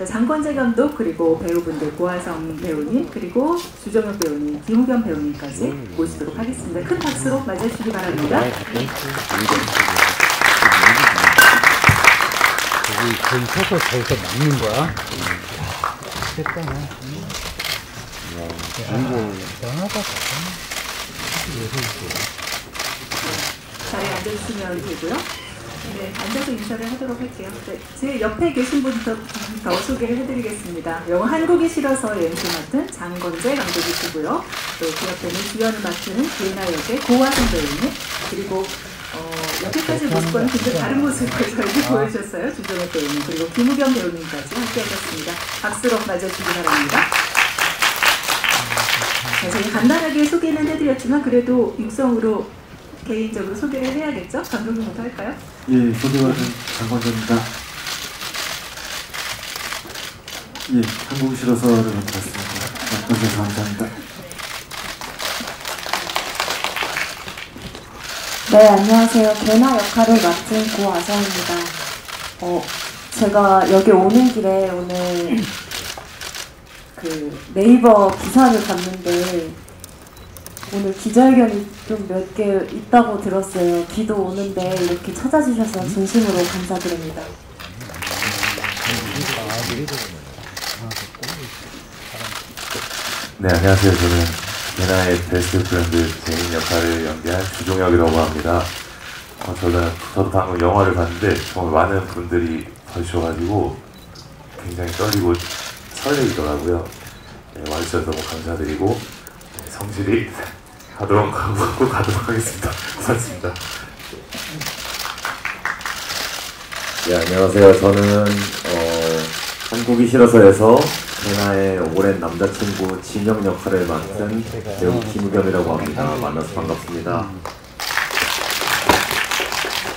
자, 장건재 감독 그리고 배우분들 고하성 배우님 그리고 주정혁 배우님, 김우겸 배우님까지 모시도록 하겠습니다. 큰 박수로 맞아주시기 바랍니다. 거기 서서 저기서 막는 거야? 됐다네. 대단하다. 자리에 앉아주시면 되고요. 네, 앉아서 인사를 하도록 할게요. 네, 제 옆에 계신 분부터 소개를 해드리겠습니다. 영화 한국이 싫어서 연출 맡은 장건재 감독이시고요. 또 그 옆에는 주연을 맡은 기에나 역의 고하성 배우님, 그리고 여기까지 모습과는 굉장히 다른 모습을 저에게 보여주셨어요. 주정혁 배우님, 그리고 김우겸 배우님까지 함께 하셨습니다. 박수로 맞아주시기 바랍니다. 네, 저희 간단하게 소개는 해드렸지만 그래도 육성으로 개인적으로 소개를 해야겠죠? 감독님부터 할까요? 예, 소개받은 장건재입니다. 예, 한국이 싫어서를 맡았습니다. 맡아주셔서 감사합니다. 네, 안녕하세요. 개나 역할을 맡은 고아성입니다. 제가 여기 오는 길에 오늘 그 네이버 기사를 봤는데 오늘 기자회견이 좀 몇 개 있다고 들었어요. 비도 오는데 이렇게 찾아주셔서 진심으로 감사드립니다. 네, 안녕하세요. 저는 개나의 베스트 프렌드 제인 역할을 연기한 주종혁이라고 합니다. 저도 방금 영화를 봤는데 정말 많은 분들이 봐주셔가지고 굉장히 떨리고 설레이더라고요. 네, 와주셔서 너무 감사드리고 네, 성실히 꼭 가도록 하겠습니다. 고맙습니다. 네, 안녕하세요. 저는 한국이 싫어서에서 개나의 오랜 남자친구 진영 역할을 맡은 배우 김우겸이라고 합니다. 만나서 반갑습니다.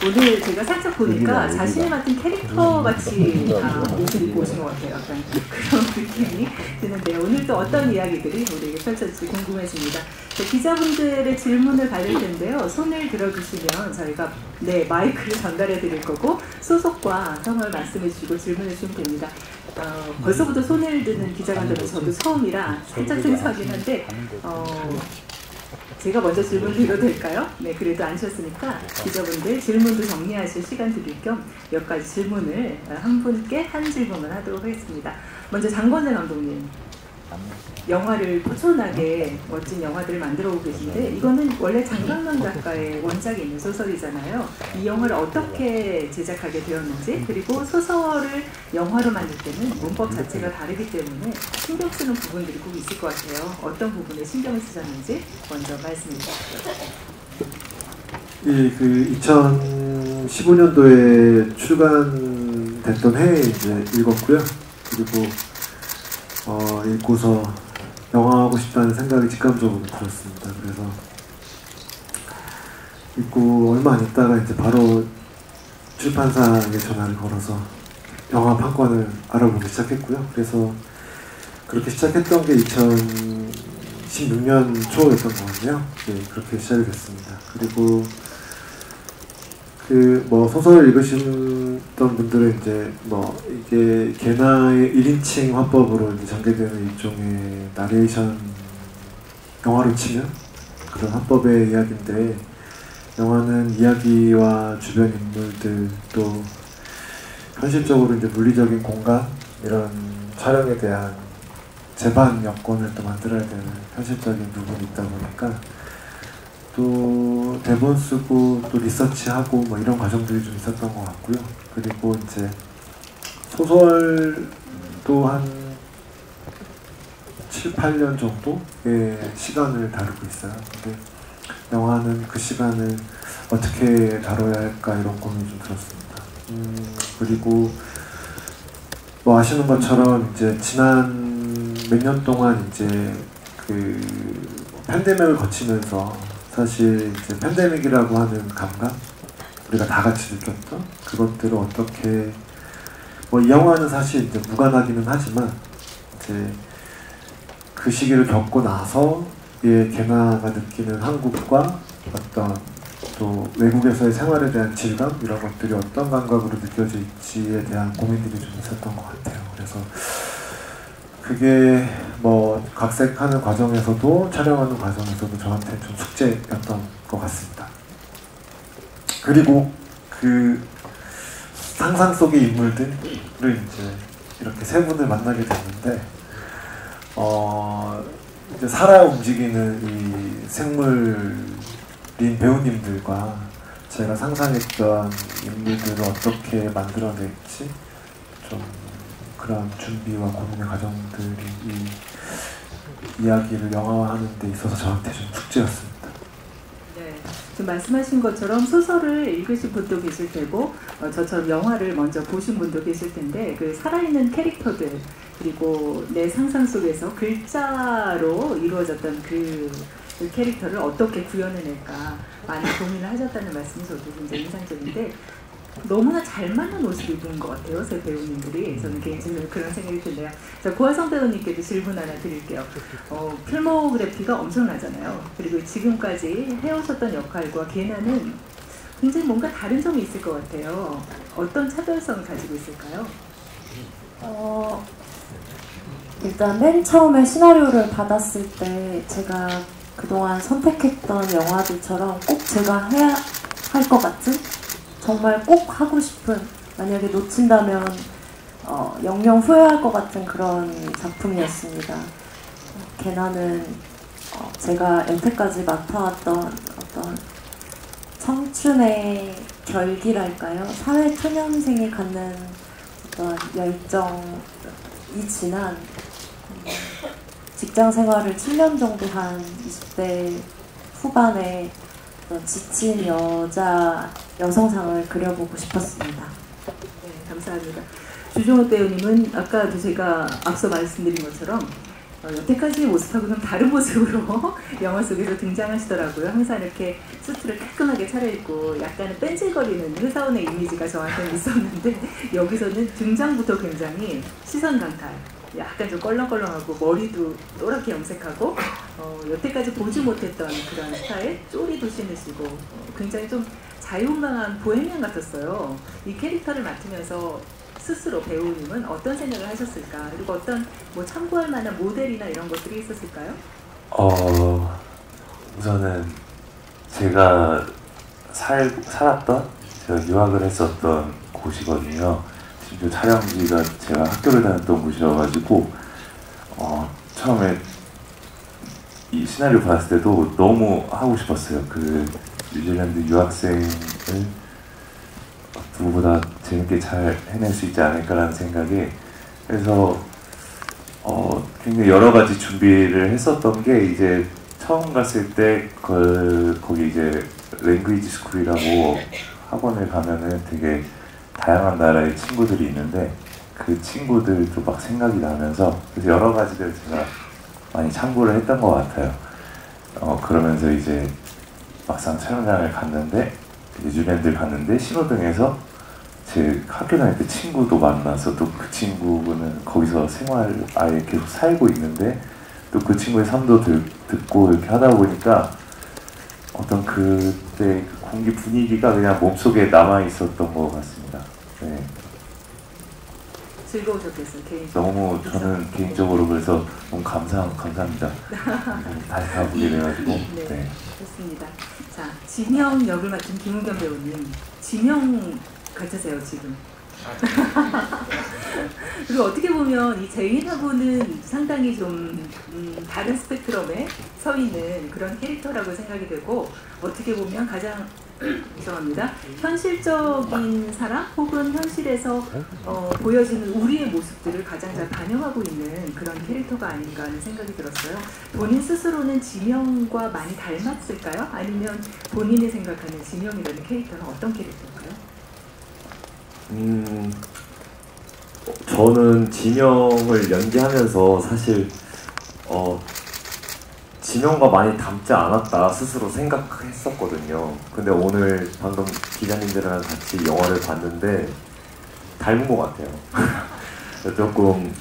오늘 제가 살짝 보니까 자신이 맡은 캐릭터 같이 다 옷을 입고 오신 것 같아요. 약간 그런 느낌이 드는데요. 오늘도 어떤 이야기들이 우리에게 펼쳐질지 궁금해집니다. 기자분들의 질문을 받을 텐데요. 손을 들어주시면 저희가 마이크를 전달해 드릴 거고 소속과 성을 말씀해 주시고 질문해 주시면 됩니다. 벌써부터 손을 드는 기자관들은 저도 처음이라 살짝 생소하긴 한데 제가 먼저 질문 드려도 될까요? 네, 그래도 앉으셨으니까 기자분들 질문도 정리하실 시간 드릴 겸 몇 가지 질문을 한 분께 한 질문을 하도록 하겠습니다. 먼저 장건재 감독님, 영화를 꾸준하게 멋진 영화들을 만들어오고 계신데 이거는 원래 장강남 작가의 원작이 있는 소설이잖아요. 이 영화를 어떻게 제작하게 되었는지, 그리고 소설을 영화로 만들 때는 문법 자체가 다르기 때문에 신경 쓰는 부분들이 꼭 있을 것 같아요. 어떤 부분에 신경을 쓰셨는지 먼저 말씀해 주시죠. 예, 그 2015년도에 출간됐던 해에 이제 읽었고요. 그리고 읽고서 영화하고 싶다는 생각이 직감적으로 들었습니다. 그래서 읽고 얼마 안 있다가 이제 바로 출판사에 전화를 걸어서 영화 판권을 알아보기 시작했고요. 그래서 그렇게 시작했던 게 2016년 초였던 것 같네요. 네, 그렇게 시작이 됐습니다. 그리고 소설을 읽으셨던 분들은 이제 이게 개나의 1인칭 화법으로 이제 전개되는 일종의 나레이션, 영화로 치면 그런 화법의 이야기인데, 영화는 이야기와 주변 인물들, 또 현실적으로 이제 물리적인 공간, 이런 촬영에 대한 제반 여건을 또 만들어야 되는 현실적인 부분이 있다 보니까 또 대본 쓰고 또 리서치하고 이런 과정들이 좀 있었던 것 같고요. 그리고 이제 소설도 한 7, 8년 정도의 시간을 다루고 있어요. 근데 영화는 그 시간을 어떻게 다뤄야 할까 이런 고민이 좀 들었습니다. 그리고 아시는 것처럼 이제 지난 몇 년 동안 이제 그 팬데믹을 거치면서 사실 이제 팬데믹이라고 하는 감각, 우리가 다 같이 느꼈던 그것들을 어떻게 이 영화는 사실 이제 무관하기는 하지만 이제 그 시기를 겪고 나서 개나가 느끼는 한국과 어떤 또 외국에서의 생활에 대한 질감, 이런 것들이 어떤 감각으로 느껴질지에 대한 고민들이 좀 있었던 것 같아요. 그래서 그게 뭐 각색하는 과정에서도 촬영하는 과정에서도 저한테 좀 숙제였던 것 같습니다. 그리고 그 상상 속의 인물들을 이제 이렇게 세 분을 만나게 됐는데 이제 살아 움직이는 이 생물인 배우님들과 제가 상상했던 인물들을 어떻게 만들어낼지 좀 그런 준비와 고민의 과정들이 이 이야기를 영화화하는 데 있어서 저한테 좀 숙제였습니다. 네, 지금 말씀하신 것처럼 소설을 읽으신 분도 계실 테고 저처럼 영화를 먼저 보신 분도 계실 텐데 그 살아있는 캐릭터들 그리고 내 상상 속에서 글자로 이루어졌던 그 캐릭터를 어떻게 구현해낼까 많이 고민을 하셨다는 말씀이 저도 굉장히 인상적인데 너무나 잘 맞는 옷을 입은 것 같아요, 새 배우님들이. 저는 개인적으로 그런 생각이 드네요. 자, 고하성 배우님께도 질문 하나 드릴게요. 필모그래피가 엄청나잖아요. 그리고 지금까지 해오셨던 역할과 개나는 굉장히 뭔가 다른 점이 있을 것 같아요. 어떤 차별성을 가지고 있을까요? 일단 맨 처음에 시나리오를 받았을 때 제가 그동안 선택했던 영화들처럼 꼭 제가 해야 할 것 같은 정말 꼭 하고 싶은 만약에 놓친다면 영영 후회할 것 같은 그런 작품이었습니다. 개나는 제가 여태까지 맡아왔던 어떤 청춘의 결기랄까요? 사회 초년생이 갖는 어떤 열정이 지난 직장 생활을 7년 정도 한 20대 후반에 지친 여성상을 그려보고 싶었습니다. 네, 감사합니다. 주종호 배우님은 아까도 제가 앞서 말씀드린 것처럼 여태까지의 모습하고는 다른 모습으로 영화 속에서 등장하시더라고요. 항상 이렇게 수트를 깔끔하게 차려입고 약간은 뺀질거리는 회사원의 이미지가 저한테는 있었는데 여기서는 등장부터 굉장히 시선 강탈, 약간 좀 껄렁껄렁하고 머리도 노랗게 염색하고 여태까지 보지 못했던 그런 스타일, 쪼리도 신으시고 굉장히 좀 자유분방한 보헤미안 같았어요. 이 캐릭터를 맡으면서 스스로 배우님은 어떤 생각을 하셨을까? 그리고 어떤 뭐 참고할 만한 모델이나 이런 것들이 있었을까요? 우선은 제가 살았던, 제가 유학을 했었던 곳이거든요. 심지어 촬영지가 제가 학교를 다녔던 곳이어가지고 처음에 이 시나리오 봤을 때도 너무 하고 싶었어요. 그 뉴질랜드 유학생을 누구보다 재밌게 잘 해낼 수 있지 않을까라는 생각에, 그래서 굉장히 여러 가지 준비를 했었던 게, 이제 처음 갔을 때 거기 이제 랭귀지 스쿨이라고 학원을 가면은 되게 다양한 나라의 친구들이 있는데 그 친구들도 막 생각이 나면서, 그래서 여러 가지를 제가 많이 참고를 했던 것 같아요. 그러면서 이제 막상 촬영장을 갔는데, 뉴질랜드를 갔는데 신호등에서 제 학교 다닐 때 친구도 만나서 또 그 친구는 거기서 생활 아예 계속 살고 있는데 또 그 친구의 삶도 듣고 이렇게 하다 보니까 어떤 그때 그 공기 분위기가 그냥 몸속에 남아 있었던 것 같습니다. 네. 즐거우셨겠어요, 개인적으로. 너무 저는 개인적으로 그래서 너무 감사합니다. 다시 가보게 돼가지고. 네, 네. 좋습니다. 자, 지명 역을 맡은 김은경 배우님, 지명 같으세요 지금. 그리고 어떻게 보면 이 제인하고는 상당히 좀 다른 스펙트럼에 서 있는 그런 캐릭터라고 생각이 되고, 어떻게 보면 가장 죄송합니다. 현실적인 사람 혹은 현실에서 보여지는 우리의 모습들을 가장 잘 반영하고 있는 그런 캐릭터가 아닌가 하는 생각이 들었어요. 본인 스스로는 지명과 많이 닮았을까요? 아니면 본인이 생각하는 지명이라는 캐릭터는 어떤 캐릭터일까요? 저는 지명을 연기하면서 사실 지명과 많이 닮지 않았다 스스로 생각했었거든요. 근데 오늘 방금 기자님들이랑 같이 영화를 봤는데 닮은 것 같아요. 조금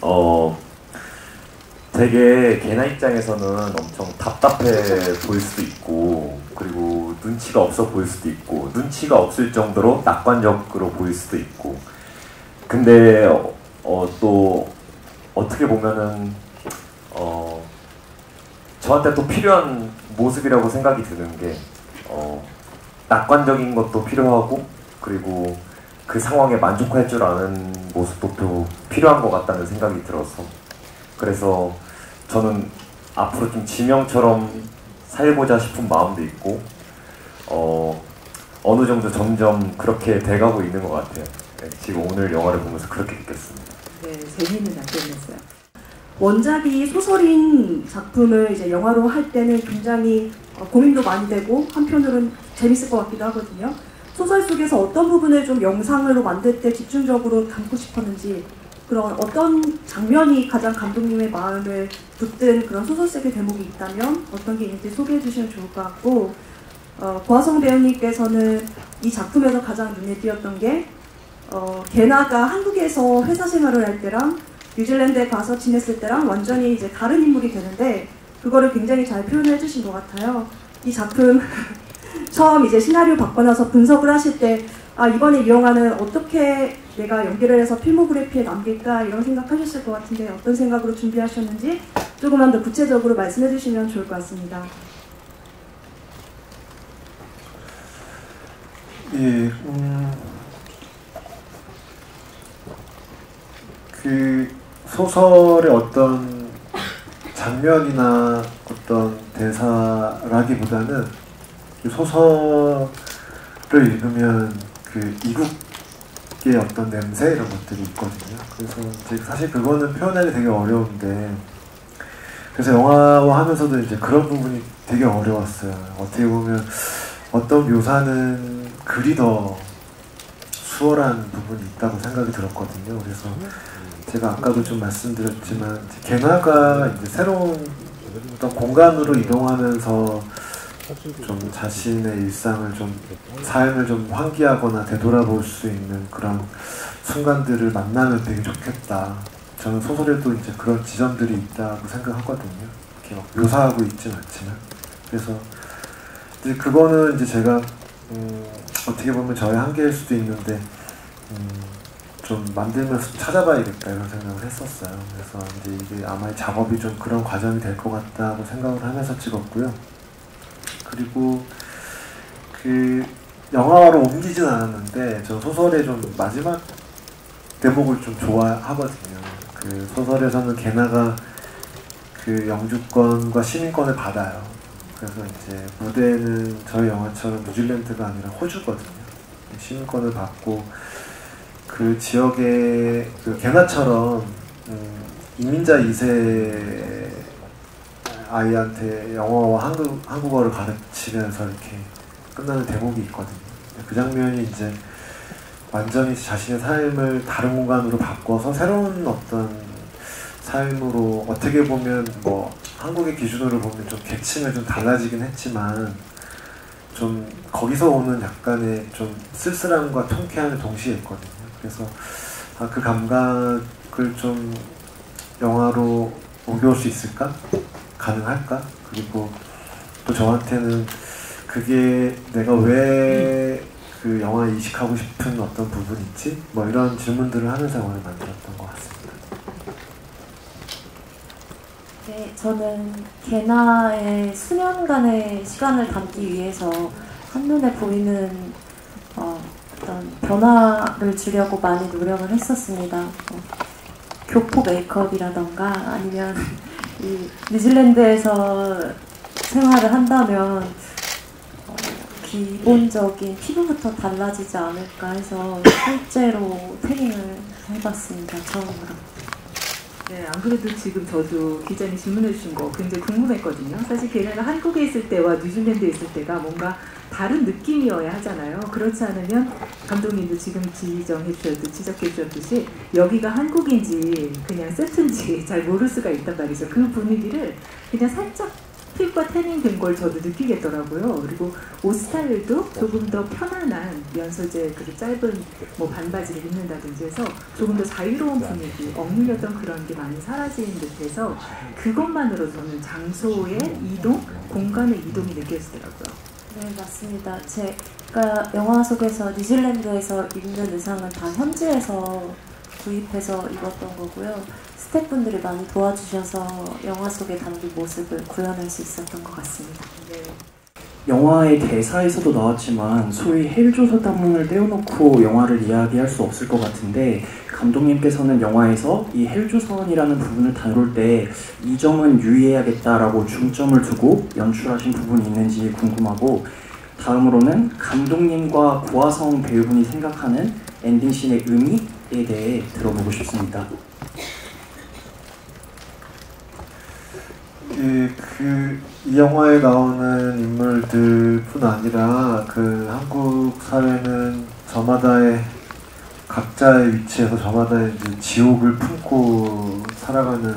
되게 개나 입장에서는 엄청 답답해 보일 수도 있고, 그리고 눈치가 없어 보일 수도 있고, 눈치가 없을 정도로 낙관적으로 보일 수도 있고, 근데 또 어떻게 보면은 저한테 또 필요한 모습이라고 생각이 드는 게 낙관적인 것도 필요하고 그리고 그 상황에 만족할 줄 아는 모습도 또 필요한 것 같다는 생각이 들어서 그래서 저는 앞으로 좀 지명처럼 살고자 싶은 마음도 있고 어느 정도 점점 그렇게 돼가고 있는 것 같아요. 네, 지금 오늘 영화를 보면서 그렇게 느꼈습니다. 네, 재미있는 답변이었어요. 원작이 소설인 작품을 이제 영화로 할 때는 굉장히 고민도 많이 되고 한편으로는 재밌을 것 같기도 하거든요. 소설 속에서 어떤 부분을 좀 영상으로 만들 때 집중적으로 담고 싶었는지 그런 어떤 장면이 가장 감독님의 마음을 붙든 그런 소설 속의 대목이 있다면 어떤 게 있는지 소개해 주시면 좋을 것 같고 고하성 배우님께서는 이 작품에서 가장 눈에 띄었던 게 게나가 한국에서 회사 생활을 할 때랑 뉴질랜드에 가서 지냈을 때랑 완전히 이제 다른 인물이 되는데 그거를 굉장히 잘 표현해 주신 것 같아요. 이 작품 처음 이제 시나리오 받고 나서 분석을 하실 때 이번에 이 영화는 어떻게 내가 연기를 해서 필모그래피에 남길까 이런 생각하셨을 것 같은데 어떤 생각으로 준비하셨는지 조금만 더 구체적으로 말씀해 주시면 좋을 것 같습니다. 예, 그 소설의 어떤 장면이나 어떤 대사라기보다는 그 소설을 읽으면 그 이국의 어떤 냄새 이런 것들이 있거든요. 그래서 이제 사실 그거는 표현하기 되게 어려운데 그래서 영화화 하면서도 이제 그런 부분이 되게 어려웠어요. 어떻게 보면 어떤 묘사는 글이 더 수월한 부분이 있다고 생각이 들었거든요. 그래서 제가 아까도 좀 말씀드렸지만 게나가 이제 새로운 어떤 공간으로 이동하면서 좀 자신의 일상을 좀 삶을 좀 환기하거나 되돌아볼 수 있는 그런 순간들을 만나면 되게 좋겠다. 저는 소설에도 이제 그런 지점들이 있다고 생각하거든요. 이렇게 막 묘사하고 있진 않지만 그래서 이제 그거는 이제 제가 어떻게 보면 저의 한계일 수도 있는데 좀 만들면서 찾아봐야겠다 이런 생각을 했었어요. 그래서 이제 이게 아마 작업이 좀 그런 과정이 될 것 같다고 생각을 하면서 찍었고요. 그리고 그 영화로 옮기진 않았는데 저 소설의 좀 마지막 대목을 좀 좋아하거든요. 그 소설에서는 게나가 그 영주권과 시민권을 받아요. 그래서 이제 무대는 저희 영화처럼 뉴질랜드가 아니라 호주거든요. 시민권을 받고 그 지역의 그 게나처럼 이민자 2세 아이한테 영어와 한국어를 가르치면서 이렇게 끝나는 대목이 있거든요. 그 장면이 이제 완전히 자신의 삶을 다른 공간으로 바꿔서 새로운 어떤 삶으로 어떻게 보면 뭐 한국의 기준으로 보면 좀 계층을 좀 달라지긴 했지만 좀 거기서 오는 약간의 좀 쓸쓸함과 통쾌함이 동시에 있거든요. 그래서 그 감각을 좀 영화로 옮겨올 수 있을까? 가능할까? 그리고 또 저한테는 그게 내가 왜 그 영화에 이식하고 싶은 어떤 부분이 있지? 뭐 이런 질문들을 하면서 영화를 만들었던 것 같습니다. 네, 저는 게나의 수년간의 시간을 담기 위해서 한눈에 보이는 어떤 변화를 주려고 많이 노력을 했었습니다. 교포 메이크업이라던가 아니면 이 뉴질랜드에서 생활을 한다면 기본적인 피부부터 달라지지 않을까 해서 실제로 태닝을 해봤습니다. 처음으로. 네, 안 그래도 지금 저도 기자님 질문해 주신 거 굉장히 궁금했거든요. 사실 걔네가 한국에 있을 때와 뉴질랜드에 있을 때가 뭔가 다른 느낌이어야 하잖아요. 그렇지 않으면 감독님도 지금 지적해 주셨듯이 여기가 한국인지 그냥 세트인지 잘 모를 수가 있단 말이죠. 그 분위기를 그냥 살짝 피부가 태닝된 걸 저도 느끼겠더라고요. 그리고 옷 스타일도 조금 더 편안한 면 소재 그 짧은 뭐 반바지를 입는다든지 해서 조금 더 자유로운 분위기, 억눌렸던 그런 게 많이 사라진 듯해서 그것만으로 저는 장소의 이동, 공간의 이동이 느껴지더라고요. 네, 맞습니다. 제가 영화 속에서 뉴질랜드에서 입는 의상은 다 현지에서 구입해서 입었던 거고요. 스태프분들이 많이 도와주셔서 영화 속에 담긴 모습을 구현할 수 있었던 것 같습니다. 네. 영화의 대사에서도 나왔지만 소위 헬조선 단문을 떼어놓고 영화를 이야기할 수 없을 것 같은데 감독님께서는 영화에서 이 헬조선이라는 부분을 다룰 때 이 점은 유의해야겠다라고 중점을 두고 연출하신 부분이 있는지 궁금하고, 다음으로는 감독님과 고화성 배우분이 생각하는 엔딩씬의 의미에 대해 들어보고 싶습니다. 이 영화에 나오는 인물들뿐 아니라 한국 사회는 저마다의 각자의 위치에서 저마다의 이제 지옥을 품고 살아가는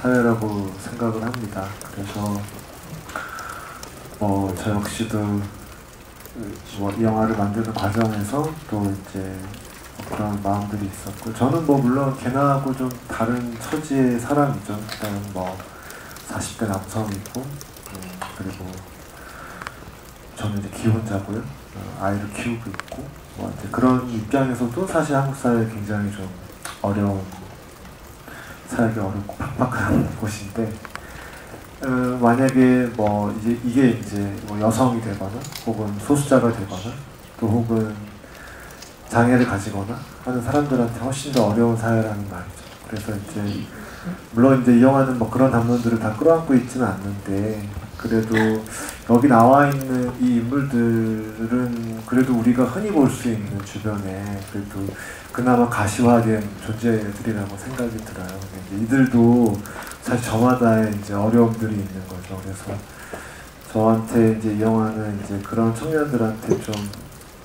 사회라고 생각을 합니다. 그래서 저 역시도 이 영화를 만드는 과정에서 또 이제 그런 마음들이 있었고, 저는 물론 걔나하고 좀 다른 처지의 사람이죠. 일단 40대 남성이고, 그리고 저는 이제 기혼자고요. 아이를 키우고 있고, 그런 입장에서도 사실 한국 사회 굉장히 좀 살기 어렵고 팍팍한 곳인데, 만약에 이게 여성이 되거나, 혹은 소수자가 되거나, 또 혹은 장애를 가지거나 하는 사람들한테 훨씬 더 어려운 사회라는 말이죠. 그래서 이제 물론 이 영화는 그런 담론들을 다 끌어안고 있지는 않는데, 그래도 여기 나와 있는 이 인물들은 그래도 우리가 흔히 볼 수 있는 주변에 그래도 그나마 가시화된 존재들이라고 생각이 들어요. 이들도 사실 저마다의 이제 어려움들이 있는 거죠. 그래서 저한테 이제 이 영화는 이제 그런 청년들한테 좀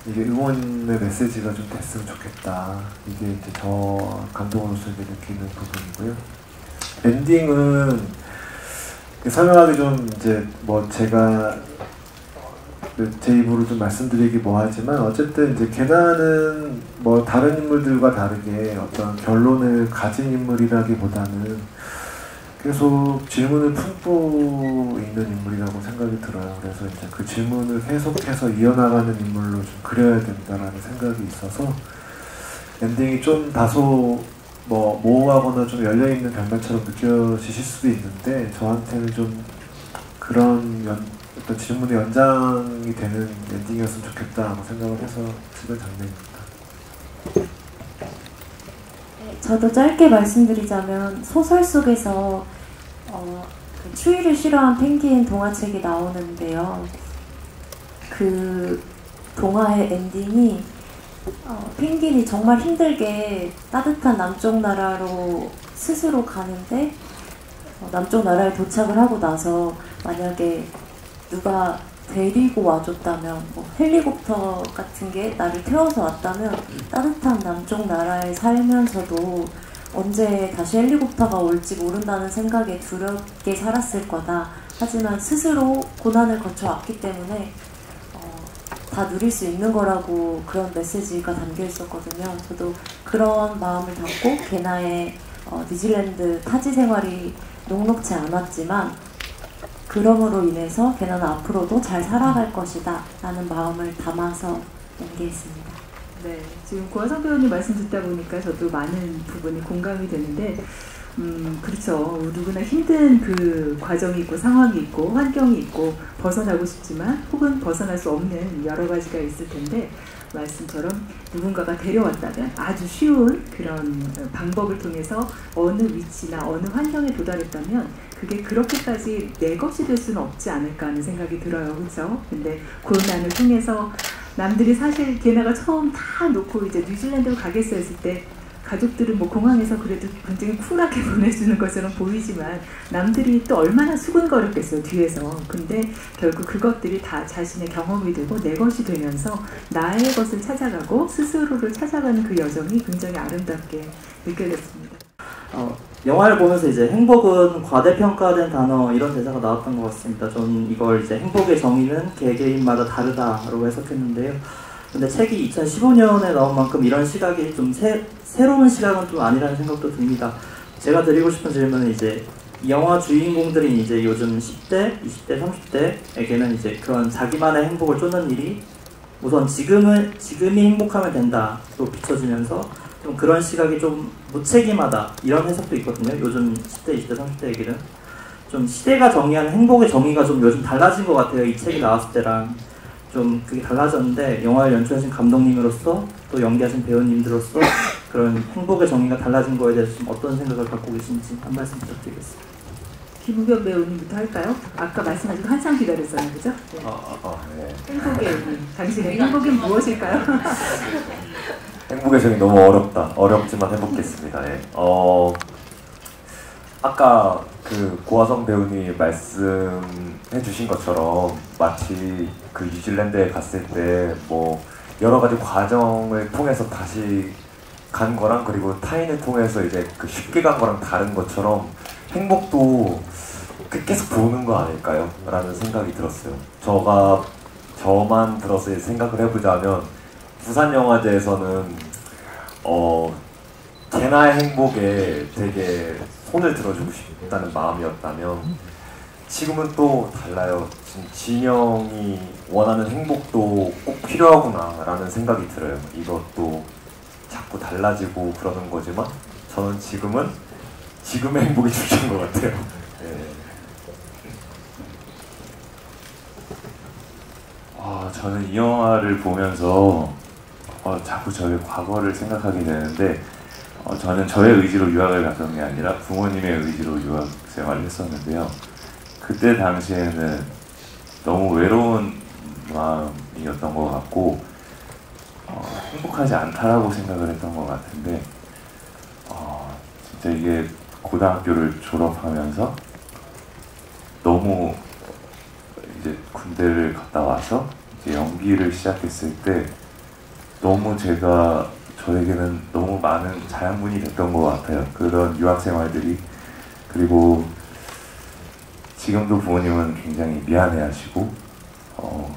이게 응원의 메시지가 좀 됐으면 좋겠다. 이게 이제 저 감독으로서 느끼는 부분이고요. 엔딩은 설명하기 좀 이제 제가 제 입으로 좀 말씀드리기 뭐하지만, 어쨌든 이제 걔나는 다른 인물들과 다르게 어떤 결론을 가진 인물이라기보다는 계속 질문을 품고 있는 인물이라고 생각이 들어요. 그래서 이제 그 질문을 계속해서 이어나가는 인물로 좀 그려야 된다라는 생각이 있어서, 엔딩이 좀 다소 모호하거나 좀 열려있는 결말처럼 느껴지실 수도 있는데, 저한테는 좀 그런 어떤 질문의 연장이 되는 엔딩이었으면 좋겠다고 생각을 해서 찍은 장면입니다. 저도 짧게 말씀드리자면, 소설 속에서 추위를 싫어한 펭귄 동화책이 나오는데요. 그 동화의 엔딩이 펭귄이 정말 힘들게 따뜻한 남쪽 나라로 스스로 가는데, 남쪽 나라에 도착을 하고 나서 만약에 누가 데리고 와줬다면, 헬리콥터 같은 게 나를 태워서 왔다면 따뜻한 남쪽 나라에 살면서도 언제 다시 헬리콥터가 올지 모른다는 생각에 두렵게 살았을 거다. 하지만 스스로 고난을 거쳐왔기 때문에 다 누릴 수 있는 거라고 그런 메시지가 담겨 있었거든요. 저도 그런 마음을 담고 걔나의 뉴질랜드 타지 생활이 녹록지 않았지만 그럼으로 인해서 걔나는 앞으로도 잘 살아갈 것이다 라는 마음을 담아서 연기했습니다. 네, 지금 고화성 배우님 말씀 듣다 보니까 저도 많은 부분이 공감이 되는데, 그렇죠. 누구나 힘든 그 과정이 있고 상황이 있고 환경이 있고 벗어나고 싶지만 혹은 벗어날 수 없는 여러 가지가 있을 텐데, 말씀처럼 누군가가 데려왔다면 아주 쉬운 그런 방법을 통해서 어느 위치나 어느 환경에 도달했다면 그게 그렇게까지 내 것이 될 수는 없지 않을까 하는 생각이 들어요. 그렇죠? 근데 고난을 통해서 남들이 사실 걔네가 처음 다 놓고 이제 뉴질랜드로 가겠어 했을 때 가족들은 공항에서 그래도 굉장히 쿨하게 보내주는 것처럼 보이지만 남들이 또 얼마나 수근거렸겠어요, 뒤에서. 근데 결국 그것들이 다 자신의 경험이 되고 내 것이 되면서 나의 것을 찾아가고 스스로를 찾아가는 그 여정이 굉장히 아름답게 느껴졌습니다. 영화를 보면서 이제 행복은 과대평가된 단어 이런 대사가 나왔던 것 같습니다. 저는 이걸 이제 행복의 정의는 개개인마다 다르다라고 해석했는데요. 근데 책이 2015년에 나온 만큼 이런 시각이 좀 새로운 시각은 좀 아니라는 생각도 듭니다. 제가 드리고 싶은 질문은 이제 영화 주인공들인 이제 요즘 10대, 20대, 30대에게는 이제 그런 자기만의 행복을 쫓는 일이 우선 지금이 행복하면 된다로 비춰지면서 좀 그런 시각이 좀 무책임하다 이런 해석도 있거든요. 요즘 10대, 20대, 30대 얘기는 좀 시대가 정의하는 행복의 정의가 좀 요즘 달라진 것 같아요. 이 책이 나왔을 때랑 좀 그게 달라졌는데 영화를 연출하신 감독님으로서 또 연기하신 배우님들로서 그런 행복의 정의가 달라진 거에 대해서 좀 어떤 생각을 갖고 계신지 한 말씀 부탁드리겠습니다. 김우겸 배우님부터 할까요? 아까 말씀하신 한참 기다렸어요, 그죠? 네. 네. 행복의 의미, 당신의 행복이 무엇일까요? 행복의 정의 너무 어렵지만 해보겠습니다. 예. 아까 그 고화성 배우님 말씀해주신 것처럼 마치 그 뉴질랜드에 갔을 때 뭐 여러 가지 과정을 통해서 다시 간 거랑 그리고 타인을 통해서 이제 그 쉽게 간 거랑 다른 것처럼 행복도 계속 보는 거 아닐까요? 라는 생각이 들었어요. 저만 들어서 생각을 해보자면 부산영화제에서는 개나의 행복에 되게 손을 들어주고 싶다는 마음이었다면 지금은 또 달라요. 지금 진영이 원하는 행복도 꼭 필요하구나 라는 생각이 들어요. 이것도 자꾸 달라지고 그러는 거지만 저는 지금은 지금의 행복이 중요한 것 같아요. 네. 저는 이 영화를 보면서 자꾸 저의 과거를 생각하게 되는데 저는 저의 의지로 유학을 갔던 게 아니라 부모님의 의지로 유학 생활을 했었는데요. 그때 당시에는 너무 외로운 마음이었던 것 같고 행복하지 않다라고 생각을 했던 것 같은데 진짜 이게 고등학교를 졸업하면서 너무 이제 군대를 갔다 와서 이제 연기를 시작했을 때 너무 저에게는 너무 많은 자양분이 됐던 것 같아요. 그런 유학 생활들이. 그리고 지금도 부모님은 굉장히 미안해하시고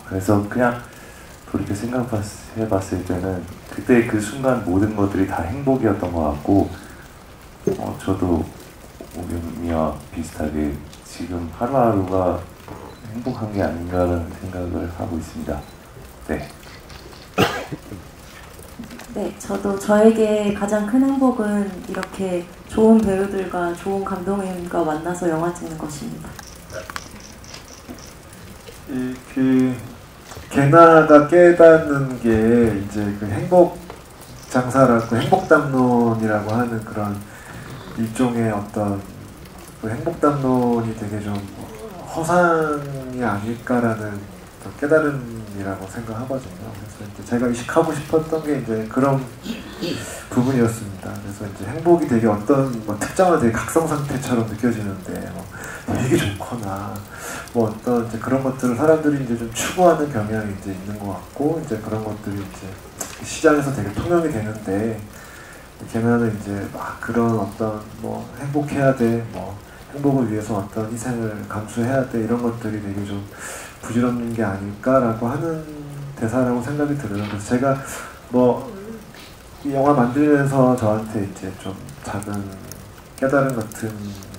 그래서 그냥 돌이켜 생각해봤을 때는 그때 그 순간 모든 것들이 다 행복이었던 것 같고 저도 오겸이와 비슷하게 지금 하루하루가 행복한 게 아닌가라는 생각을 하고 있습니다. 네. 네, 저도 저에게 가장 큰 행복은 이렇게 좋은 배우들과 좋은 감독님과 만나서 영화 찍는 것입니다. 개나가 깨닫는 게 이제 그 행복 장사라고 행복 담론이라고 하는 그런 일종의 어떤 그 행복 담론이 되게 좀 허상이 아닐까라는 깨달음이라고 생각하거든요. 그래서 이제 제가 이식하고 싶었던 게 이제 그런 부분이었습니다. 그래서 이제 행복이 되게 어떤 특정한 되게 각성 상태처럼 느껴지는데 되게 좋거나 어떤 이제 그런 것들을 사람들이 이제 좀 추구하는 경향이 이제 있는 것 같고 이제 그런 것들이 이제 시장에서 되게 통용이 되는데 걔네는 이제 막 그런 어떤 행복해야 돼, 행복을 위해서 어떤 희생을 감수해야 돼 이런 것들이 되게 좀 부질없는 게 아닐까라고 하는 대사라고 생각이 들어요. 그래서 제가 이 영화 만들면서 저한테 이제 좀 작은 깨달음 같은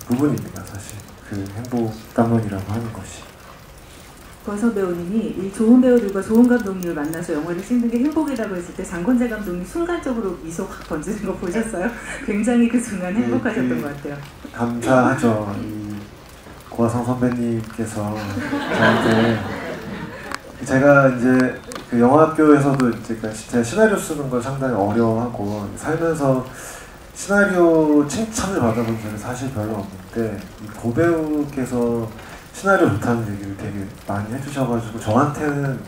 부분입니다. 사실 그 행복 담론이라고 하는 것이. 고화성 배우님이 이 좋은 배우들과 좋은 감독님을 만나서 영화를 찍는 게 행복이라고 했을 때 장건재 감독님 순간적으로 미소 확 번지는 거 보셨어요? 굉장히 그 순간 행복하셨던 것 같아요. 감사하죠. 이 고화성 선배님께서 저한테 제가 이제 그 영화학교에서도 이제 제가 시나리오 쓰는 걸 상당히 어려워하고 살면서 시나리오 칭찬을 받아본 적이 사실 별로 없는데 이 고배우께서 시나리오 좋다는 얘기를 되게 많이 해주셔가지고 저한테는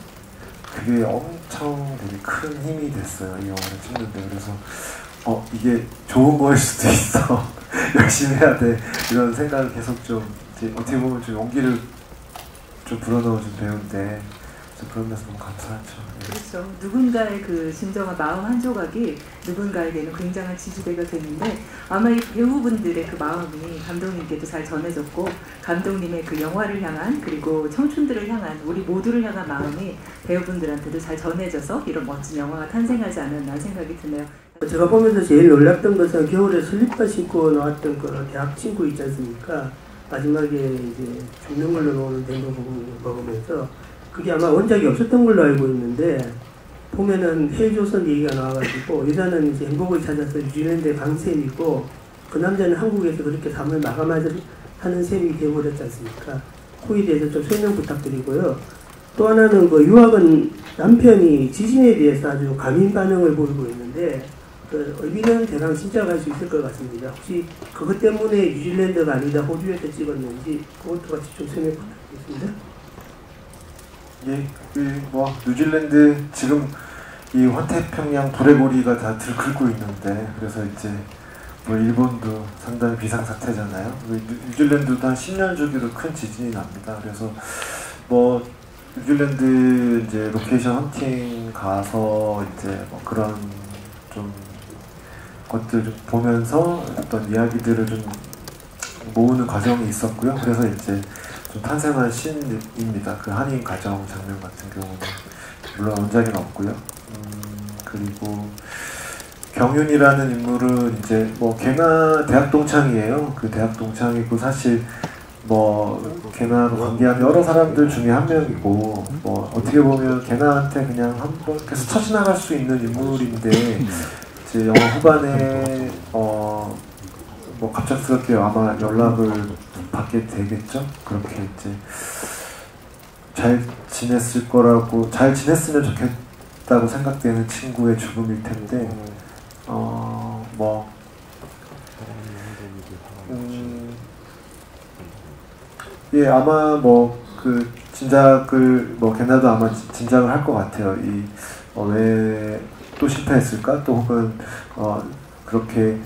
그게 엄청 되게 큰 힘이 됐어요. 이 영화를 찍는데. 그래서 이게 좋은 거일 수도 있어. 열심히 해야 돼. 이런 생각을 계속 좀 이제 어떻게 보면 좀 용기를 좀 불어넣어준 배우인데 그런 데서 너무 감사하죠. 그렇죠. 누군가의 그 진정한 마음 한 조각이 누군가에게는 굉장한 지지대가 되는데 아마 이 배우분들의 그 마음이 감독님께도 잘 전해졌고 감독님의 그 영화를 향한 그리고 청춘들을 향한 우리 모두를 향한 마음이 배우분들한테도 잘 전해져서 이런 멋진 영화가 탄생하지 않았나 생각이 드네요. 제가 보면서 제일 놀랐던 것은 겨울에 슬리퍼 신고 나왔던 그 대학 친구 있지 않습니까? 마지막에 이제 죽는 걸로 나오는 댕거 먹으면서 그게 아마 원작이 없었던 걸로 알고 있는데 보면은 헬조선 얘기가 나와가지고 여자는 이제 행복을 찾아서 뉴질랜드에 간 셈이고 그 남자는 한국에서 그렇게 삶을 마감하는 셈이 되어버렸지 않습니까? 그에 대해서 좀 설명 부탁드리고요. 또 하나는 그 유학은 남편이 지진에 대해서 아주 과민 반응을 보이고 있는데 그 의미는 대강 짐작할 수 있을 것 같습니다. 혹시 그것 때문에 뉴질랜드가 아니다 호주에서 찍었는지 그것도 같이 좀 설명 부탁드리겠습니다. 예, 뭐 뉴질랜드 지금 이 환태평양 도래고리가 다 들끓고 있는데 그래서 이제 뭐 일본도 상당히 비상사태잖아요. 뉴질랜드도 한 10년 주기로 큰 지진이 납니다. 그래서 뭐 뉴질랜드 이제 로케이션 헌팅 가서 이제 뭐 그런 좀 것들 좀 보면서 어떤 이야기들을 좀 모으는 과정이 있었고요. 그래서 이제 좀 탄생한 씬입니다. 그 한인 가정 장면 같은 경우는 물론 원작에는 없고요. 그리고 경윤이라는 인물은 이제 뭐 걔나 대학 동창이에요. 그 대학 동창이고 사실 뭐 걔나하고 관계하는 여러 사람들 중에 한 명이고 뭐 어떻게 보면 걔나한테 그냥 한번 계속 스쳐 지나갈 수 있는 인물인데 이제 영화 후반에 뭐 갑작스럽게 아마 연락을 받게 되겠죠. 그렇게 이제 잘 지냈을 거라고 잘 지냈으면 좋겠다고 생각되는 친구의 죽음일 텐데 예 아마 뭐 그 진작을 뭐 걔나도 아마 진작을 할 것 같아요. 이 왜 또 실패했을까? 또 혹은 그렇게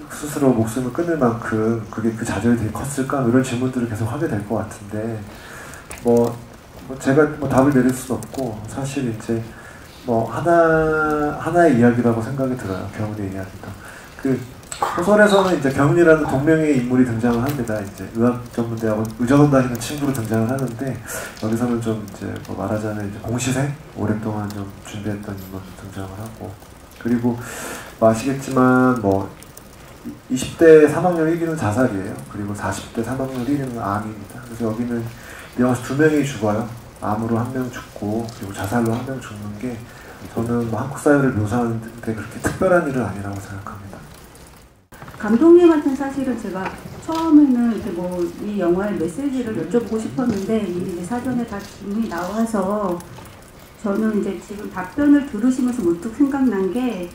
스스로 목숨을 끊을 만큼 그게 그 좌절이 되게 컸을까? 이런 질문들을 계속 하게 될 것 같은데 뭐 제가 뭐 답을 내릴 수는 없고 사실 이제 뭐 하나의 이야기라고 생각이 들어요. 경훈의 이야기도. 그 소설에서는 이제 경훈이라는 동명의 인물이 등장을 합니다. 이제 의학전문대학원 의전원 다니는 친구로 등장을 하는데 여기서는 좀 이제 뭐 말하자면 이제 공시생 오랫동안 좀 준비했던 인물로 등장을 하고 그리고 뭐 아시겠지만 뭐 20대 사망률 1위는 자살이에요. 그리고 40대 사망률 1위는 암입니다. 그래서 여기는 영화에서 2명이 죽어요. 암으로 1명 죽고 그리고 자살로 1명 죽는 게 저는 뭐 한국 사회를 묘사하는데 그렇게 특별한 일은 아니라고 생각합니다. 감독님한테는 사실은 제가 처음에는 이제 뭐 이 영화의 메시지를 여쭤보고 싶었는데 이미 이제 사전에 다 질문이 나와서 저는 이제 지금 답변을 들으시면서 문득 생각난 게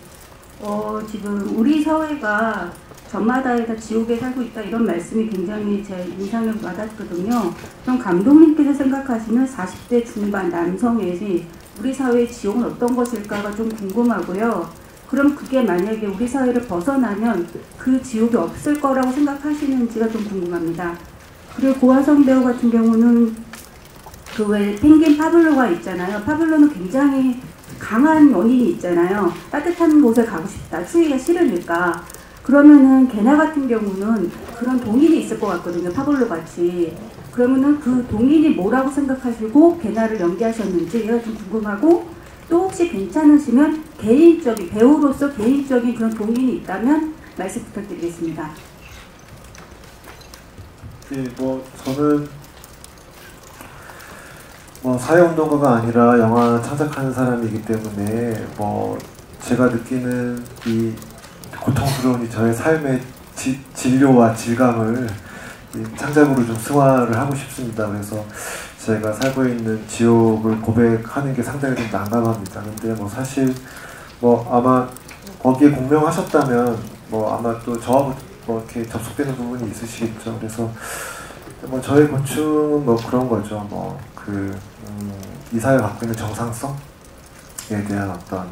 지금 우리 사회가 저마다에다 지옥에 살고 있다 이런 말씀이 굉장히 제 인상에 와닿거든요. 그럼 감독님께서 생각하시는 40대 중반 남성의 우리 사회의 지옥은 어떤 것일까가 좀 궁금하고요. 그럼 그게 만약에 우리 사회를 벗어나면 그 지옥이 없을 거라고 생각하시는지가 좀 궁금합니다. 그리고 고화성 배우 같은 경우는 그 왜 펭귄 파블로가 있잖아요. 파블로는 굉장히 강한 원인이 있잖아요. 따뜻한 곳에 가고 싶다. 추위가 싫으니까. 그러면은 걔나 같은 경우는 그런 동인이 있을 것 같거든요. 파블로 같이. 그러면은 그 동인이 뭐라고 생각하시고 걔나를 연기하셨는지가 좀 궁금하고 또 혹시 괜찮으시면 개인적인 배우로서 개인적인 그런 동인이 있다면 말씀 부탁드리겠습니다. 예, 뭐 저는 뭐 사회운동가가 아니라 영화 창작하는 사람이기 때문에 뭐 제가 느끼는 이 고통스러운 이 저의 삶의 진료와 질감을 창작으로 좀 승화를 하고 싶습니다. 그래서 제가 살고 있는 지옥을 고백하는 게 상당히 좀 난감합니다. 근데 뭐 사실 뭐 아마 거기에 공명하셨다면 뭐 아마 또 저하고 뭐 이렇게 접속되는 부분이 있으시겠죠. 그래서 뭐 저의 고충은 뭐 그런 거죠. 뭐 이 사회가 갖고 있는 정상성에 대한 어떤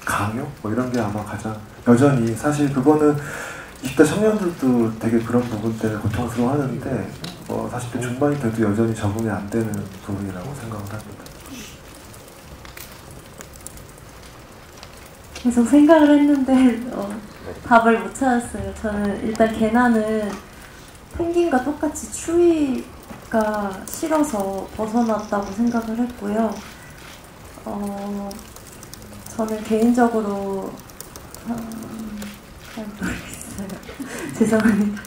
강요? 뭐 이런 게 아마 가장 여전히 사실 그거는 20대 청년들도 되게 그런 부분 때문에 고통스러워 하는데 40대 중반이 돼도 여전히 적응이 안 되는 부분이라고 생각을 합니다. 계속 생각을 했는데 답을 못 찾았어요. 저는 일단 걔나는 펭귄과 똑같이 추위가 싫어서 벗어났다고 생각을 했고요. 저는 개인적으로 잘 모르겠어요. 죄송합니다.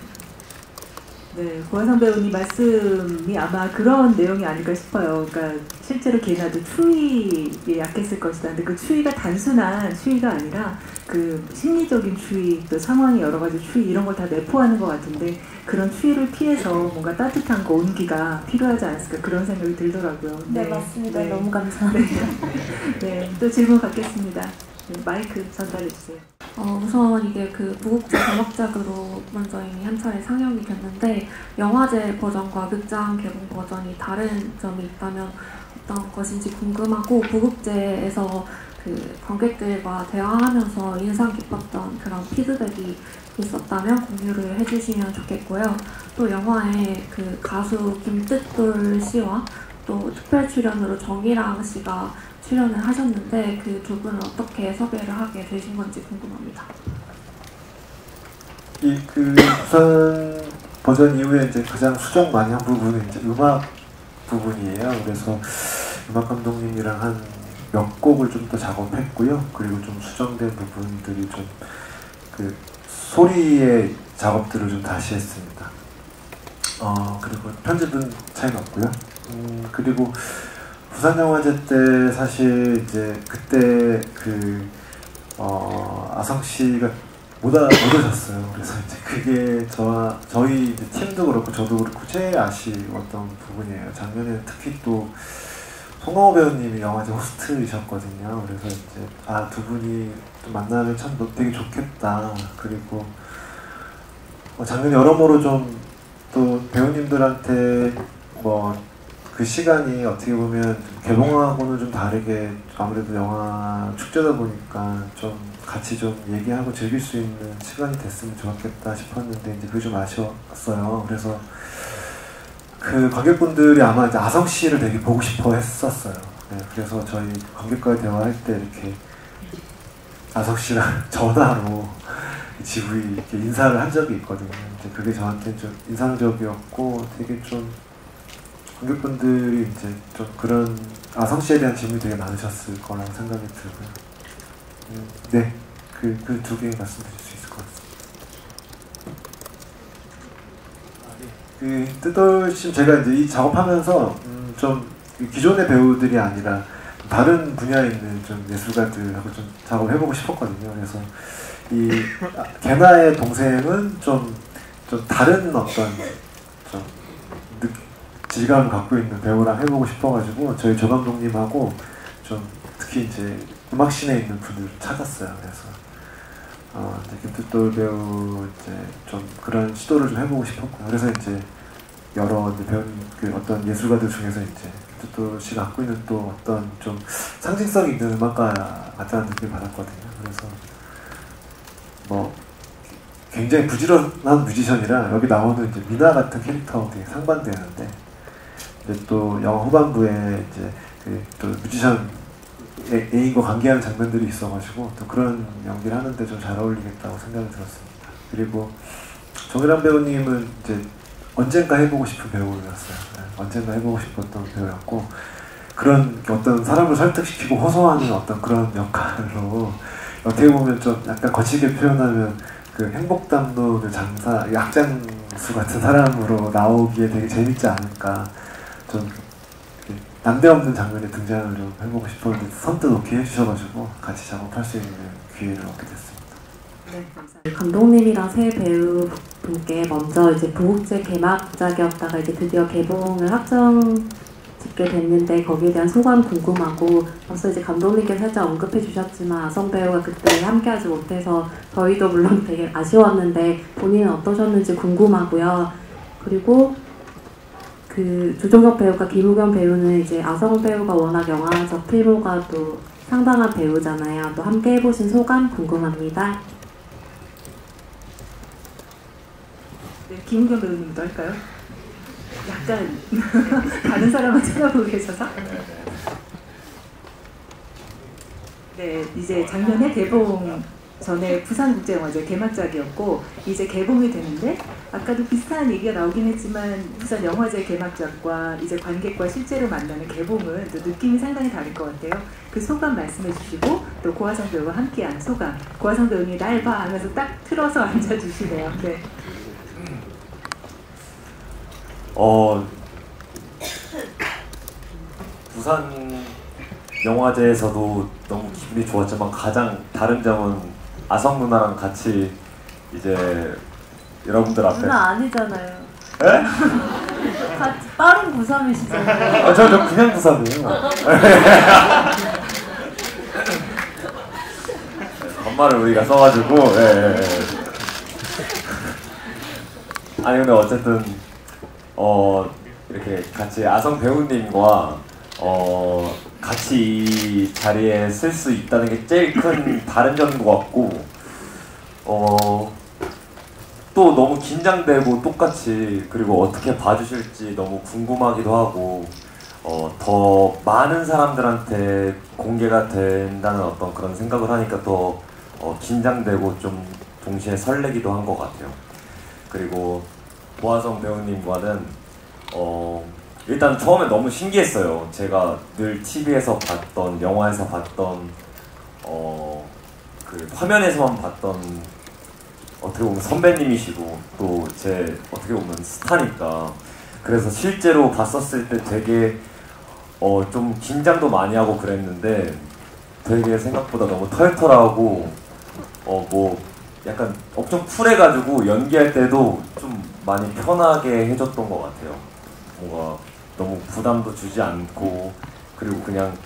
네, 고화성 배우님 말씀이 아마 그런 내용이 아닐까 싶어요. 그러니까 실제로 개나도 추위에 약했을 것이다. 근데 그 추위가 단순한 추위가 아니라 그 심리적인 추위, 또 상황이 여러 가지 추위 이런 걸 다 내포하는 것 같은데 그런 추위를 피해서 뭔가 따뜻한 거 온기가 필요하지 않았을까 그런 생각이 들더라고요. 네, 맞습니다. 너무 감사합니다. 네, 또 질문 받겠습니다. 네, 마이크 전달해 주세요. 우선 이게 그 무국제 개막작으로 먼저 이미 한 차례 상영이 됐는데 영화제 버전과 극장 개봉 버전이 다른 점이 있다면 어떤 것인지 궁금하고 무국제에서 그 관객들과 대화하면서 인상 깊었던 그런 피드백이 있었다면 공유를 해주시면 좋겠고요. 또 영화에 그 가수 김뜻돌 씨와 또 특별 출연으로 정일랑 씨가 출연을 하셨는데 그 두 분을 어떻게 섭외를 하게 되신 건지 궁금합니다. 그 부산 버전 이후에 이제 가장 수정 많이 한 부분은 이제 음악 부분이에요. 그래서 음악 감독님이랑 한 몇 곡을 좀 더 작업했고요. 그리고 좀 수정된 부분들이 좀 그 소리의 작업들을 좀 다시 했습니다. 그리고 편집은 차이는 없고요. 그리고 부산영화제 때 사실 이제 그때 그 아성 씨가 못 오셨어요. 그래서 이제 그게 저희 이제 팀도 그렇고 저도 그렇고 제일 아쉬웠던 부분이에요. 작년에는 특히 또 송강호 배우님이 영화제 호스트이셨거든요. 그래서 이제 두 분이 또 만나면 참 되게 좋겠다. 그리고 작년 여러모로 좀 또 배우님들한테 그 시간이 어떻게 보면 개봉하고는 좀 다르게 아무래도 영화 축제다 보니까 좀 같이 좀 얘기하고 즐길 수 있는 시간이 됐으면 좋았겠다 싶었는데 이제 그게 좀 아쉬웠어요. 그래서 그 관객분들이 아마 이제 아성 씨를 되게 보고 싶어 했었어요. 네, 그래서 저희 관객과의 대화할 때 이렇게 아성 씨랑 전화로 지부이 이렇게 인사를 한 적이 있거든요. 이제 그게 저한테 좀 인상적이었고 되게 좀 관객분들이 이제 좀 그런 아성 씨에 대한 질문이 되게 많으셨을 거라고 생각이 들고요. 네, 그 두 개 말씀드릴 수 있을 것 같습니다. 뜻돌씨 제가 이제 이 작업하면서 좀 기존의 배우들이 아니라 다른 분야에 있는 좀 예술가들하고 좀 작업을 해보고 싶었거든요. 그래서 이 개나의 동생은 좀 다른 어떤 좀 질감을 갖고 있는 배우랑 해보고 싶어가지고 저희 조 감독님하고 좀 특히 이제 음악씬에 있는 분을 찾았어요. 그래서 김뜻돌 배우 이제 좀 그런 시도를 좀 해보고 싶었고요. 그래서 이제 여러 배우님 어떤 예술가들 중에서 이제 김뜻돌 씨가 갖고 있는 또 어떤 좀 상징성이 있는 음악가 같다는 느낌을 받았거든요. 그래서 굉장히 부지런한 뮤지션이라 여기 나오는 이제 미나 같은 캐릭터하고 되게 상반되는데 근데 또 영화 후반부에 이제 또 뮤지션 애인과 관계하는 장면들이 있어가지고 또 그런 연기를 하는데 좀 잘 어울리겠다고 생각이 들었습니다. 그리고 정일랑 배우님은 이제 언젠가 해보고 싶은 배우였어요. 네, 언젠가 해보고 싶었던 배우였고 그런 어떤 사람을 설득시키고 호소하는 어떤 그런 역할로 어떻게 보면 좀 약간 거칠게 표현하면 그 행복담론의 장사, 약장수 같은 사람으로 나오기에 되게 재밌지 않을까. 좀 난데없는 장면에 등장을 좀 해보고 싶었는데 선뜻 오케이 해주셔가지고 같이 작업할 수 있는 기회를 얻게 됐습니다. 네, 감사합니다. 감독님이랑 새 배우분께 먼저 이제 부국제 개막작이었다가 이제 드디어 개봉을 짓게 됐는데 거기에 대한 소감 궁금하고 벌써 이제 감독님께서 살짝 언급해 주셨지만 아성 배우가 그때 함께하지 못해서 저희도 물론 되게 아쉬웠는데 본인은 어떠셨는지 궁금하고요. 그리고 그 조정석 배우가 김우겸 배우는 이제 아성 배우가 워낙 영화적 필모가 또 상당한 배우잖아요. 또 함께 해보신 소감 궁금합니다. 네, 김우겸 배우님도 할까요? 약간 다른 사람을 쳐다보고 계셔서 네, 이제 작년에 개봉 전에 부산국제영화제 개막작이었고 이제 개봉이 되는데 아까도 비슷한 얘기가 나오긴 했지만 부산영화제 개막작과 이제 관객과 실제로 만나는 개봉은 또 느낌이 상당히 다를 것 같아요. 그 소감 말씀해 주시고 또 고화성 배우와 함께한 소감. 고화성 배우님이 날 봐 하면서 딱 틀어서 앉아주시네요. 네. 부산 영화제에서도 너무 기분이 좋았지만 가장 다른 점은 아성 누나랑 같이 이제 여러분들 앞에 누나 아니잖아요. 에? 같이 빠른 고3이시잖아요. 저 그냥 고3이에요. 건말을 우리가 써가지고 아니 근데 어쨌든 이렇게 같이 아성 배우님과 같이 이 자리에 쓸 수 있다는 게 제일 큰 다른 점인 것 같고 또 너무 긴장되고 똑같이 그리고 어떻게 봐주실지 너무 궁금하기도 하고 더 많은 사람들한테 공개가 된다는 어떤 그런 생각을 하니까 더 긴장되고 좀 동시에 설레기도 한 것 같아요. 그리고 보아성 배우님과는 일단 처음에 너무 신기했어요. 제가 늘 TV에서 봤던, 영화에서 봤던 그 화면에서만 봤던 어떻게 보면 선배님이시고 또 제 어떻게 보면 스타니까 그래서 실제로 봤었을 때 되게 좀 긴장도 많이 하고 그랬는데 되게 생각보다 너무 털털하고 뭐 약간 엄청 쿨해가지고 연기할 때도 좀 많이 편하게 해줬던 것 같아요. 뭔가 너무 부담도 주지 않고 그리고 그냥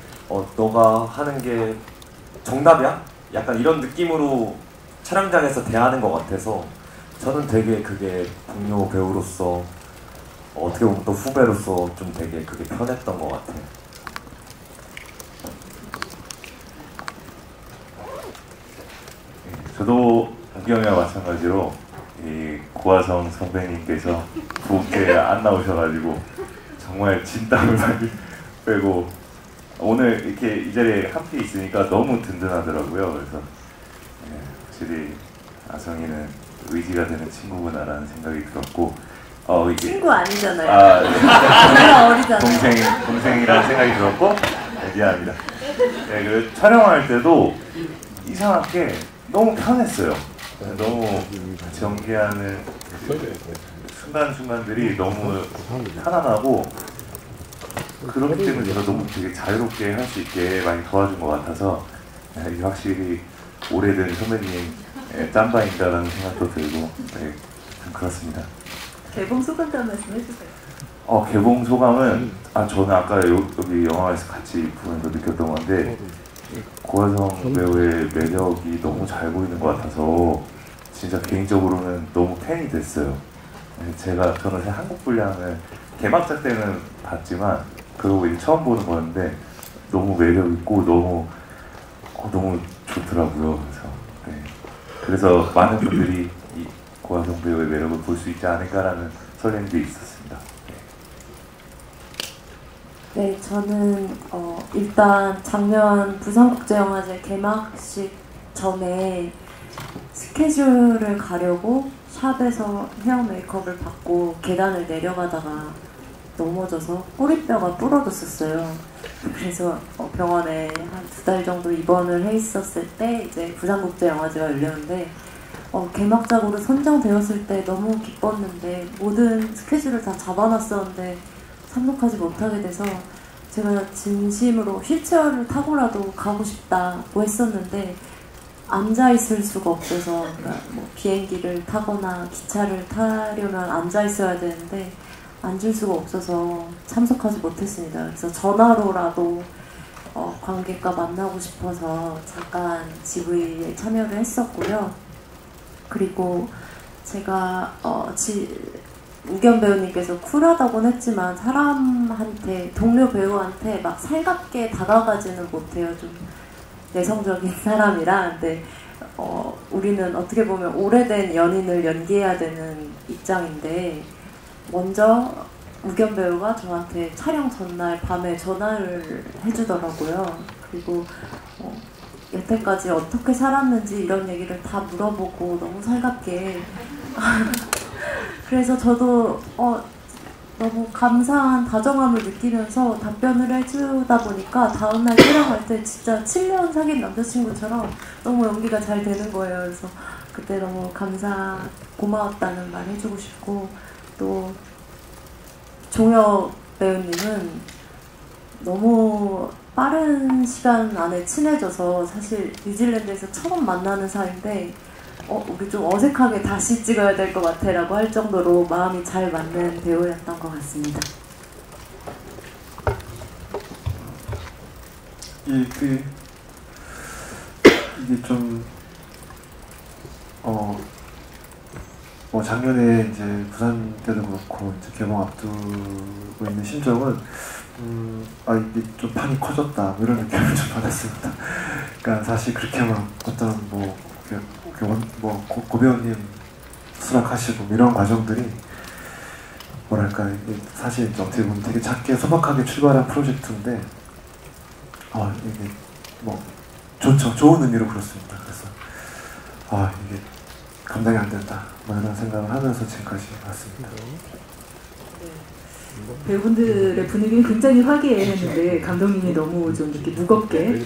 너가 하는 게 정답이야? 약간 이런 느낌으로 촬영장에서 대하는 것 같아서 저는 되게 그게 동료 배우로서 어떻게 보면 또 후배로서 좀 되게 그게 편했던 것 같아요. 저도 우경이와 마찬가지로 이 고아성 선배님께서 부엌에 안 나오셔가지고 정말 진땀을 많이 빼고 오늘 이렇게 이 자리에 함께 있으니까 너무 든든하더라고요. 그래서 확실히 아성이는 의지가 되는 친구구나라는 생각이 들었고 이게 친구 아니잖아요. 네. 어리잖아요. 동생이라는 생각이 들었고 미안합니다. 네, 그 촬영할 때도 이상하게 너무 편했어요. 너무 같이 연기하는 순간순간들이 너무 편안하고 그렇기 때문에 제가 너무 되게 자유롭게 할 수 있게 많이 도와준 것 같아서 이게 확실히 오래된 선배님 짬바인다라는 생각도 들고 좀 그렇습니다. 개봉 소감도 한 말씀 해주세요. 개봉 소감은 저는 아까 여기 영화에서 같이 보면서 느꼈던 건데 고아성 배우의 매력이 너무 잘 보이는 것 같아서 진짜 개인적으로는 너무 팬이 됐어요. 저는 사실 한국 분량을 개막작 때는 봤지만 그러고 이제 처음 보는 거였는데 너무 매력 있고 너무 좋더라고요. 그래서 많은 분들이 이 고아성 배우의 매력을 볼 수 있지 않을까라는 설렘도 있었습니다. 네, 저는 일단 작년 부산국제영화제 개막식 전에 스케줄을 가려고 샵에서 헤어 메이크업을 받고 계단을 내려가다가 넘어져서 꼬리뼈가 부러졌었어요. 그래서 병원에 한 2달 정도 입원을 해 있었을 때 이제 부산국제영화제가 열렸는데 개막작으로 선정되었을 때 너무 기뻤는데 모든 스케줄을 다 잡아놨었는데 참석하지 못하게 돼서 제가 진심으로 휠체어를 타고라도 가고 싶다고 했었는데 앉아있을 수가 없어서 그러니까 뭐 비행기를 타거나 기차를 타려면 앉아있어야 되는데 앉을 수가 없어서 참석하지 못했습니다. 그래서 전화로라도 관객과 만나고 싶어서 잠깐 GV에 참여를 했었고요. 그리고 제가 우겸 배우님께서 쿨하다고는 했지만 사람한테, 동료 배우한테 막 살갑게 다가가지는 못해요. 좀 내성적인 사람이라. 근데 우리는 어떻게 보면 오래된 연인을 연기해야 되는 입장인데 먼저 우겸 배우가 저한테 촬영 전날 밤에 전화를 해주더라고요. 그리고 여태까지 어떻게 살았는지 이런 얘기를 다 물어보고 너무 살갑게 그래서 저도 너무 감사한 다정함을 느끼면서 답변을 해주다 보니까 다음날 촬영할 때 진짜 7년 사귄 남자친구처럼 너무 연기가 잘 되는 거예요. 그래서 그때 너무 고마웠다는 말 해주고 싶고 또 종혁 배우님은 너무 빠른 시간 안에 친해져서 사실 뉴질랜드에서 처음 만나는 사이인데 우리 좀 어색하게 다시 찍어야 될 것 같아 라고 할 정도로 마음이 잘 맞는 배우였던 것 같습니다. 이게 좀 작년에 이제 부산 때도 그렇고 이제 개봉 앞두고 있는 심정은 이게 좀 판이 커졌다 뭐 이런 느낌을 좀 받았습니다. 그러니까 사실 그렇게 막 어떤 고배우님 수락하시고 이런 과정들이 뭐랄까 이게 사실 이제 어떻게 보면 되게 작게 소박하게 출발한 프로젝트인데 이게 좋죠. 좋은 의미로 그렇습니다. 그래서 이게 감당이 안 된다 뭐 이런 생각을 하면서 지금까지 왔습니다. 배우분들의 분위기는 굉장히 화기애애했는데 감독님이 너무 좀 이렇게 무겁게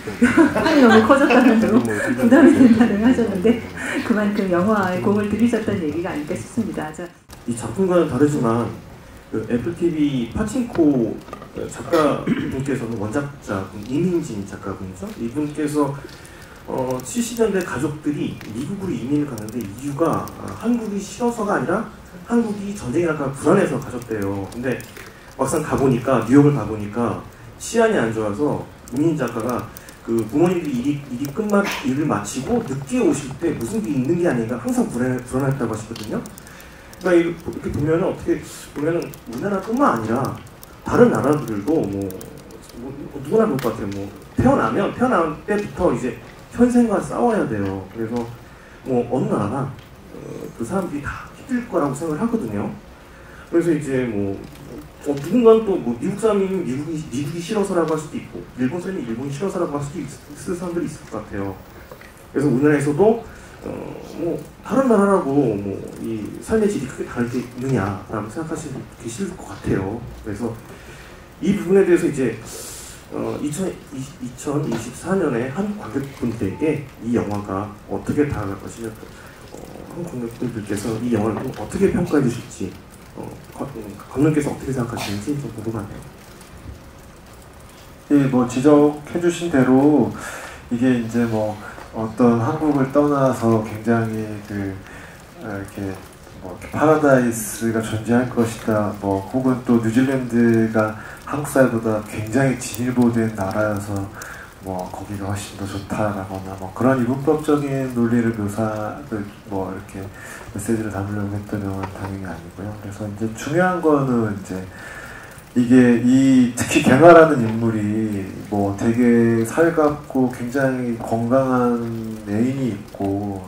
판이 너무 커졌다는 등 부담이 된다는 하셨는데 그만큼 영화에 공을 들이셨다는 얘기가 아닐까 싶습니다. 이 작품과는 다르지만 그 애플TV 파친코 작가분께서는 원작자 이민진 작가분이죠. 이분께서 70년대 가족들이 미국으로 이민을 갔는데 이유가 한국이 싫어서가 아니라 한국이 전쟁이 날까 불안해서 가셨대요. 근데 막상 가보니까 뉴욕을 가보니까 치안이 안 좋아서 이민 작가가 그 부모님들이 일을 마치고 늦게 오실 때 무슨 일이 있는 게 아닌가 항상 불안했다고 하시거든요. 그러니까 이렇게 보면은 어떻게 보면은 우리나라뿐만 아니라 다른 나라들도 누구나 볼 것 같아요. 태어난 때부터 이제 현생과 싸워야 돼요. 그래서 어느 나라나 그 사람들이 다 힘들 거라고 생각을 하거든요. 그래서 이제 누군가는 또 미국 사람이면 미국이 싫어서라고 할 수도 있고 일본 사람이 일본이 싫어서라고 할 수도 있을 사람들이 있을 것 같아요. 그래서 우리나라에서도 다른 나라라고 이 삶의 질이 크게 다를 게 있느냐라고 생각하시는 분 계실 것 같아요. 그래서 이 부분에 대해서 이제 2024년에 한국 관객분들에게 이 영화가 어떻게 다가갈 것이냐, 한국 관객분들께서 이 영화를 어떻게 평가해 주실지, 감독님께서 어떻게 생각하시는지 좀 궁금하네요. 예, 지적해 주신 대로 이게 이제 어떤 한국을 떠나서 굉장히 이렇게 파라다이스가 존재할 것이다, 혹은 또 뉴질랜드가 한국 사회보다 굉장히 진일보된 나라여서 거기가 훨씬 더 좋다라거나 그런 이분법적인 논리를 이렇게 메시지를 담으려고 했던 영화는 당연히 아니고요. 그래서 이제 중요한 거는 이제 이게 특히 개나라는 인물이 되게 살갑고 굉장히 건강한 애인이 있고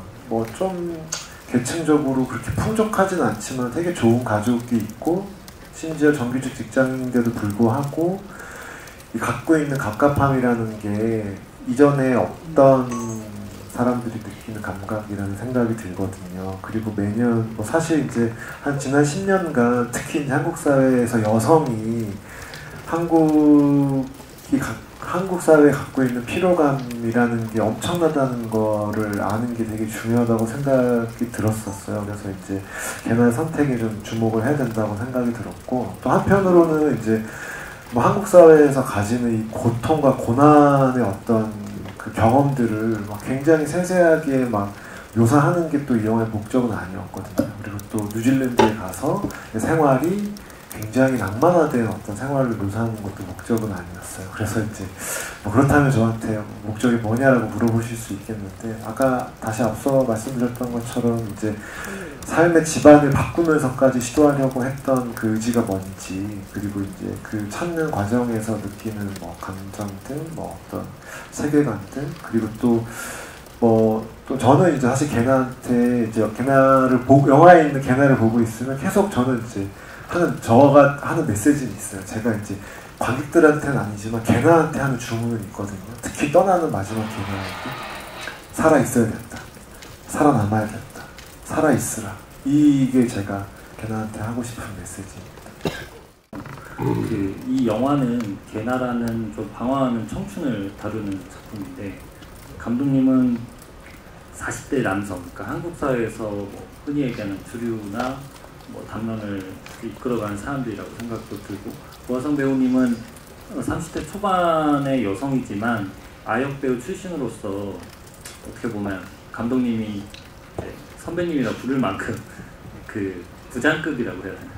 좀 계층적으로 그렇게 풍족하진 않지만 되게 좋은 가족이 있고 심지어 정규직 직장인인데도 불구하고 갖고 있는 갑갑함이라는 게 이전에 없던 사람들이 느끼는 감각이라는 생각이 들거든요. 그리고 매년 사실 이제 지난 10년간 특히 이제 한국 사회에서 여성이 한국 사회에 갖고 있는 피로감이라는 게 엄청나다는 거를 아는 게 되게 중요하다고 생각이 들었었어요. 그래서 이제 개나의 선택에 좀 주목을 해야 된다고 생각이 들었고, 또 한편으로는 이제 한국 사회에서 가지는 이 고통과 고난의 어떤 그 경험들을 굉장히 세세하게 묘사하는 게 또 이 영화의 목적은 아니었거든요. 그리고 또 뉴질랜드에 가서 생활이 굉장히 낭만화된 어떤 생활을 묘사하는 것도 목적은 아니었어요. 그래서 이제 그렇다면 저한테 목적이 뭐냐라고 물어보실 수 있겠는데, 아까 다시 앞서 말씀드렸던 것처럼 이제 삶의 집안을 바꾸면서까지 시도하려고 했던 그 의지가 뭔지, 그리고 이제 그 찾는 과정에서 느끼는 감정들, 어떤 세계관들, 그리고 또 저는 이제 사실 개나한테 이제 영화에 있는 개나를 보고 있으면 계속 저는 이제 저가 하는 메시지는 있어요. 제가 이제 관객들한테는 아니지만 개나한테 하는 주문은 있거든요. 특히 떠나는 마지막 개나한테 살아있어야 된다, 살아남아야 된다, 살아있으라. 이게 제가 개나한테 하고 싶은 메시지입니다. 이 영화는 개나라는 좀 방황하는 청춘을 다루는 작품인데, 감독님은 40대 남성, 그러니까 한국 사회에서 흔히 얘기하는 주류나 뭐 담론을 이끌어가는 사람들이라고 생각도 들고, 고화성 배우님은 30대 초반의 여성이지만 아역 배우 출신으로서 어떻게 보면 감독님이 선배님이라 부를 만큼 그 부장급이라고 해야 되나?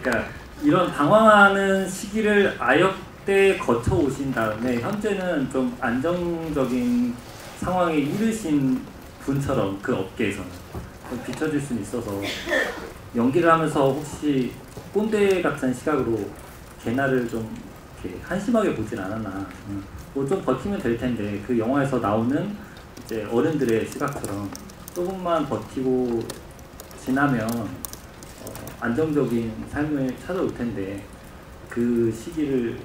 그러니까 이런 방황하는 시기를 아역 때 거쳐 오신 다음에 현재는 좀 안정적인 상황에 이르신 분처럼 그 업계에서는 좀 비춰질 수는 있어서, 연기를 하면서 혹시 꼰대 같은 시각으로 개나를 좀 이렇게 한심하게 보진 않았나. 뭐 좀 버티면 될 텐데, 그 영화에서 나오는 이제 어른들의 시각처럼 조금만 버티고 지나면 안정적인 삶을 찾아올 텐데, 그 시기를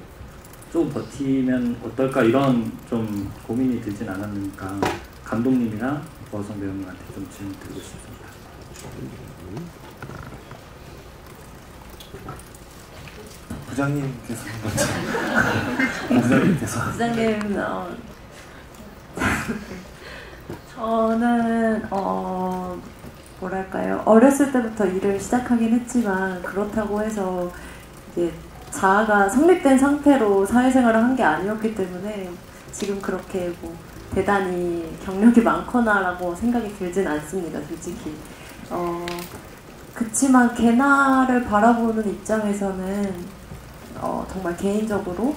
좀 버티면 어떨까, 이런 좀 고민이 들진 않았는가 감독님이나 고화성 배우님한테 좀 질문 드리고 싶습니다. 부장님께서 부장님께서 부장님, 저는 뭐랄까요, 어렸을 때부터 일을 시작하긴 했지만 그렇다고 해서 이게 자아가 성립된 상태로 사회생활을 한 게 아니었기 때문에 지금 그렇게 뭐 대단히 경력이 많거나라고 생각이 들진 않습니다, 솔직히. 그치만 개나를 바라보는 입장에서는 정말 개인적으로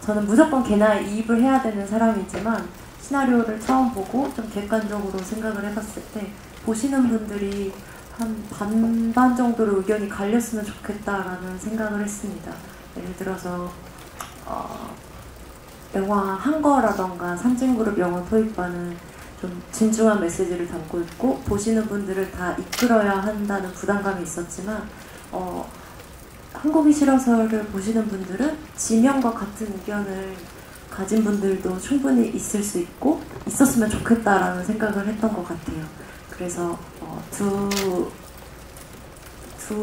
저는 무조건 개나에 이입을 해야 되는 사람이지만, 시나리오를 처음 보고 좀 객관적으로 생각을 해봤을 때 보시는 분들이 한 반반 정도로 의견이 갈렸으면 좋겠다라는 생각을 했습니다. 예를 들어서 영화 한거라던가 삼진그룹 영화 토익반은 좀 진중한 메시지를 담고 있고 보시는 분들을 다 이끌어야 한다는 부담감이 있었지만, 한국이 싫어서를 보시는 분들은 지명과 같은 의견을 가진 분들도 충분히 있을 수 있고 있었으면 좋겠다라는 생각을 했던 것 같아요. 그래서 두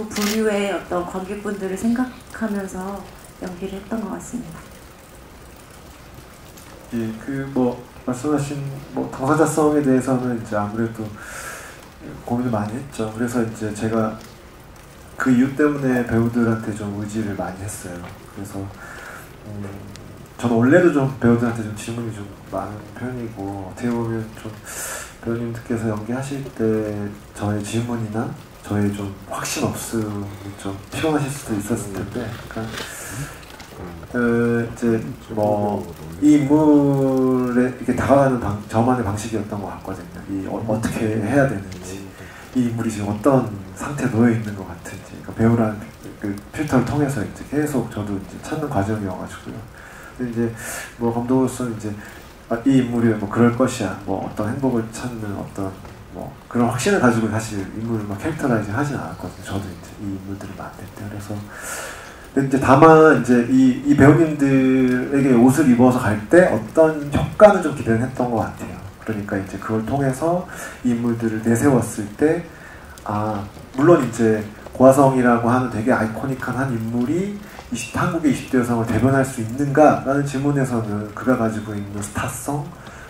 부류의 어떤 관객분들을 생각하면서 연기를 했던 것 같습니다. 예, 뭐 말씀하신 뭐 당사자성에 대해서는 이제 아무래도 고민을 많이 했죠. 그래서 이제 제가 그 이유 때문에 배우들한테 좀 의지를 많이 했어요. 그래서 저는 원래도 좀 배우들한테 좀 질문이 좀 많은 편이고, 어떻게 보면 좀 배우님들께서 연기하실 때 저의 질문이나 저의 좀 확신 없음이 좀 피곤하실 수도 있었을 텐데, 그러니까 이제 뭐 이 인물에 이렇게 다가가는 저만의 방식이었던 것 같거든요. 어떻게 해야 되는지, 이 인물이 지금 어떤 상태에 놓여 있는 것 같은지, 그러니까 배우라는 그 필터를 통해서 이제 계속 저도 이제 찾는 과정이어가지고요. 근데 이제 뭐 감독으로서 이제 이 인물이 뭐 그럴 것이야, 뭐 어떤 행복을 찾는 어떤 뭐 그런 확신을 가지고 사실 인물을 막 캐릭터라이징 하진 않았거든요. 저도 이제 이 인물들을 만들 때. 그래서 근데 이제 다만 이제 이 배우님들에게 옷을 입어서 갈 때 어떤 효과는 좀 기대는 했던 것 같아요. 그러니까 이제 그걸 통해서 이 인물들을 내세웠을 때, 물론 이제 고화성이라고 하는 되게 아이코닉한 한 인물이 한국의 20대 여성을 대변할 수 있는가? 라는 질문에서는 그가 가지고 있는 스타성,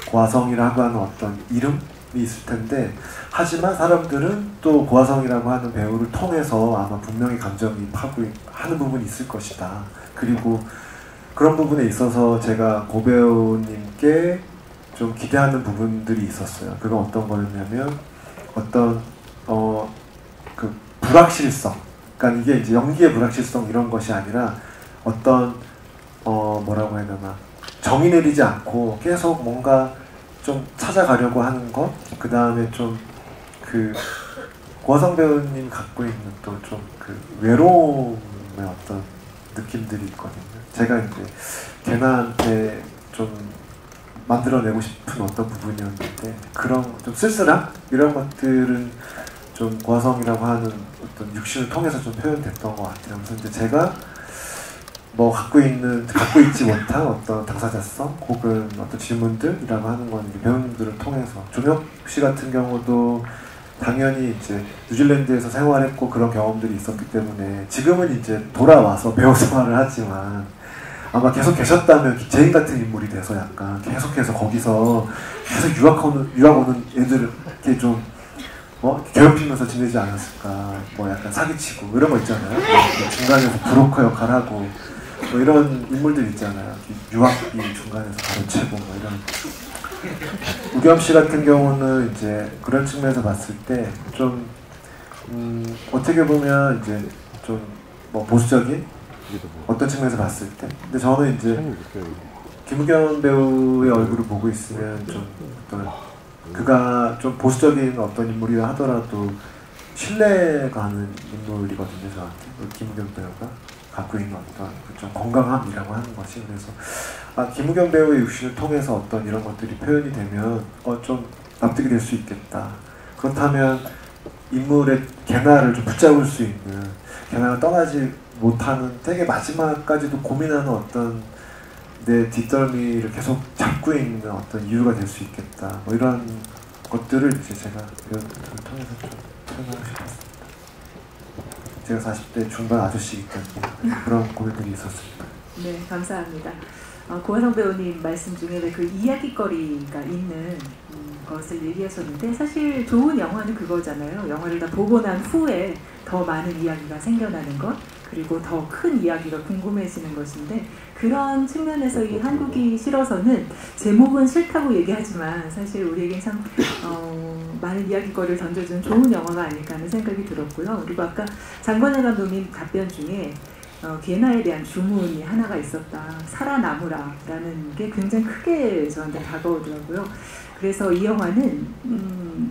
고화성이라고 하는 어떤 이름이 있을 텐데, 하지만 사람들은 또 고화성이라고 하는 배우를 통해서 아마 분명히 감정이입하고 하는 부분이 있을 것이다. 그리고 그런 부분에 있어서 제가 고 배우님께 좀 기대하는 부분들이 있었어요. 그건 어떤 거였냐면, 어떤 그 불확실성, 그러니까 이게 이제 연기의 불확실성 이런 것이 아니라 어떤 뭐라고 해야 되나, 정의 내리지 않고 계속 뭔가 좀 찾아가려고 하는 것, 그 다음에 좀 그 고화성 배우님 갖고 있는 또 좀 그 외로움의 어떤 느낌들이 있거든요. 제가 이제 개나한테 좀 만들어내고 싶은 어떤 부분이었는데, 그런 좀 쓸쓸함? 이런 것들은 좀 고화성이라고 하는 어떤 육신을 통해서 좀 표현됐던 것 같아요. 그래서 이제 제가 뭐 갖고 있지 못한 어떤 당사자성 혹은 어떤 질문들이라고 하는 건 배우님들을 통해서, 종혁 씨 같은 경우도 당연히 이제 뉴질랜드에서 생활했고 그런 경험들이 있었기 때문에 지금은 이제 돌아와서 배우 생활을 하지만, 아마 계속 계셨다면 제인 같은 인물이 돼서 약간 계속해서 거기서 계속 유학 오는 애들 이렇게 좀 괴롭히면서 지내지 않았을까. 뭐 약간 사기치고 이런 거 있잖아요. 중간에서 브로커 역할하고 뭐 이런 인물들 있잖아요. 유학비 중간에서 가로채고 뭐 이런. 우겸 씨 같은 경우는 이제 그런 측면에서 봤을 때 좀 어떻게 보면 이제 좀 뭐 보수적인 어떤 측면에서 봤을 때. 근데 저는 이제 김우겸 배우의 얼굴을 보고 있으면 좀 어떤 그가 좀 보수적인 어떤 인물이라 하더라도 신뢰가는 인물이거든요. 저한테 김우겸 배우가 갖고 있는 어떤 좀 건강함이라고 하는 것이. 그래서 김우겸 배우의 육신을 통해서 어떤 이런 것들이 표현이 되면 좀 납득이 될 수 있겠다. 그렇다면 인물의 개나를 좀 붙잡을 수 있는, 개나가 떠나지 못하는, 되게 마지막까지도 고민하는 어떤 내 뒷덜미를 계속 잡고 있는 어떤 이유가 될 수 있겠다. 뭐 이런 것들을 이제 제가 배우들을 통해서 좀 표현하고 싶었습니다. 제가 40대 중반 아저씨이기 때문에 그런 고민들이 있었습니다. 네, 감사합니다. 고화성 배우님 말씀 중에 그 이야기거리가 있는 것을 얘기하셨는데, 사실 좋은 영화는 그거잖아요. 영화를 다 보고 난 후에 더 많은 이야기가 생겨나는 것, 그리고 더 큰 이야기가 궁금해지는 것인데, 그런 측면에서 이 한국이 싫어서는 제목은 싫다고 얘기하지만 사실 우리에겐 참 많은 이야기거리를 던져주는 좋은 영화가 아닐까 하는 생각이 들었고요. 그리고 아까 장건혜 감독님 답변 중에 게나에 대한 주문이 하나가 있었다. 살아남으라 라는 게 굉장히 크게 저한테 다가오더라고요. 그래서 이 영화는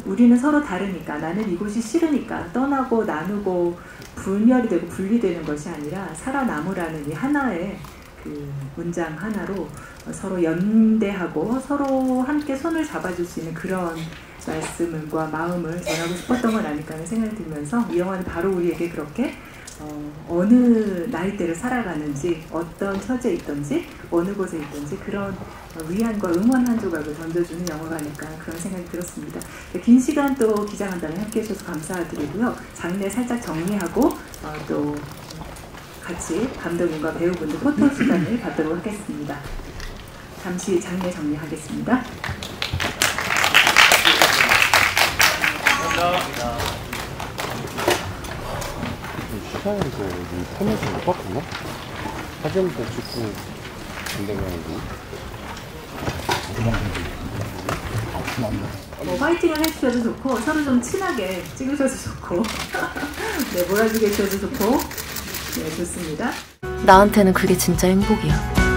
우리는 서로 다르니까, 나는 이곳이 싫으니까 떠나고 나누고 분열이 되고 분리되는 것이 아니라 살아남으라는 이 하나의 그 문장 하나로 서로 연대하고 서로 함께 손을 잡아줄 수 있는 그런 말씀과 마음을 전하고 싶었던 건 아닐까 하는 생각이 들면서, 이 영화는 바로 우리에게 그렇게 어느 나이대를 살아가는지, 어떤 처지에 있든지, 어느 곳에 있든지 그런 위안과 응원 한 조각을 던져주는 영화가 아닐까 그런 생각이 들었습니다. 긴 시간 또 기자간담회 함께 해주셔서 감사드리고요. 장례 살짝 정리하고 또 같이 감독님과 배우분들 포토 시간을 갖도록 하겠습니다. 잠시 장례 정리하겠습니다. 감사합니다. 시사에서 여기 편에서 못 봤구나? 사진도 찍고 군대가지고 뭐 화이팅을 해주셔도 좋고, 서로 좀 친하게 찍으셔도 좋고 네, 몰아주게 해주셔도 좋고, 네, 좋습니다. 나한테는 그게 진짜 행복이야.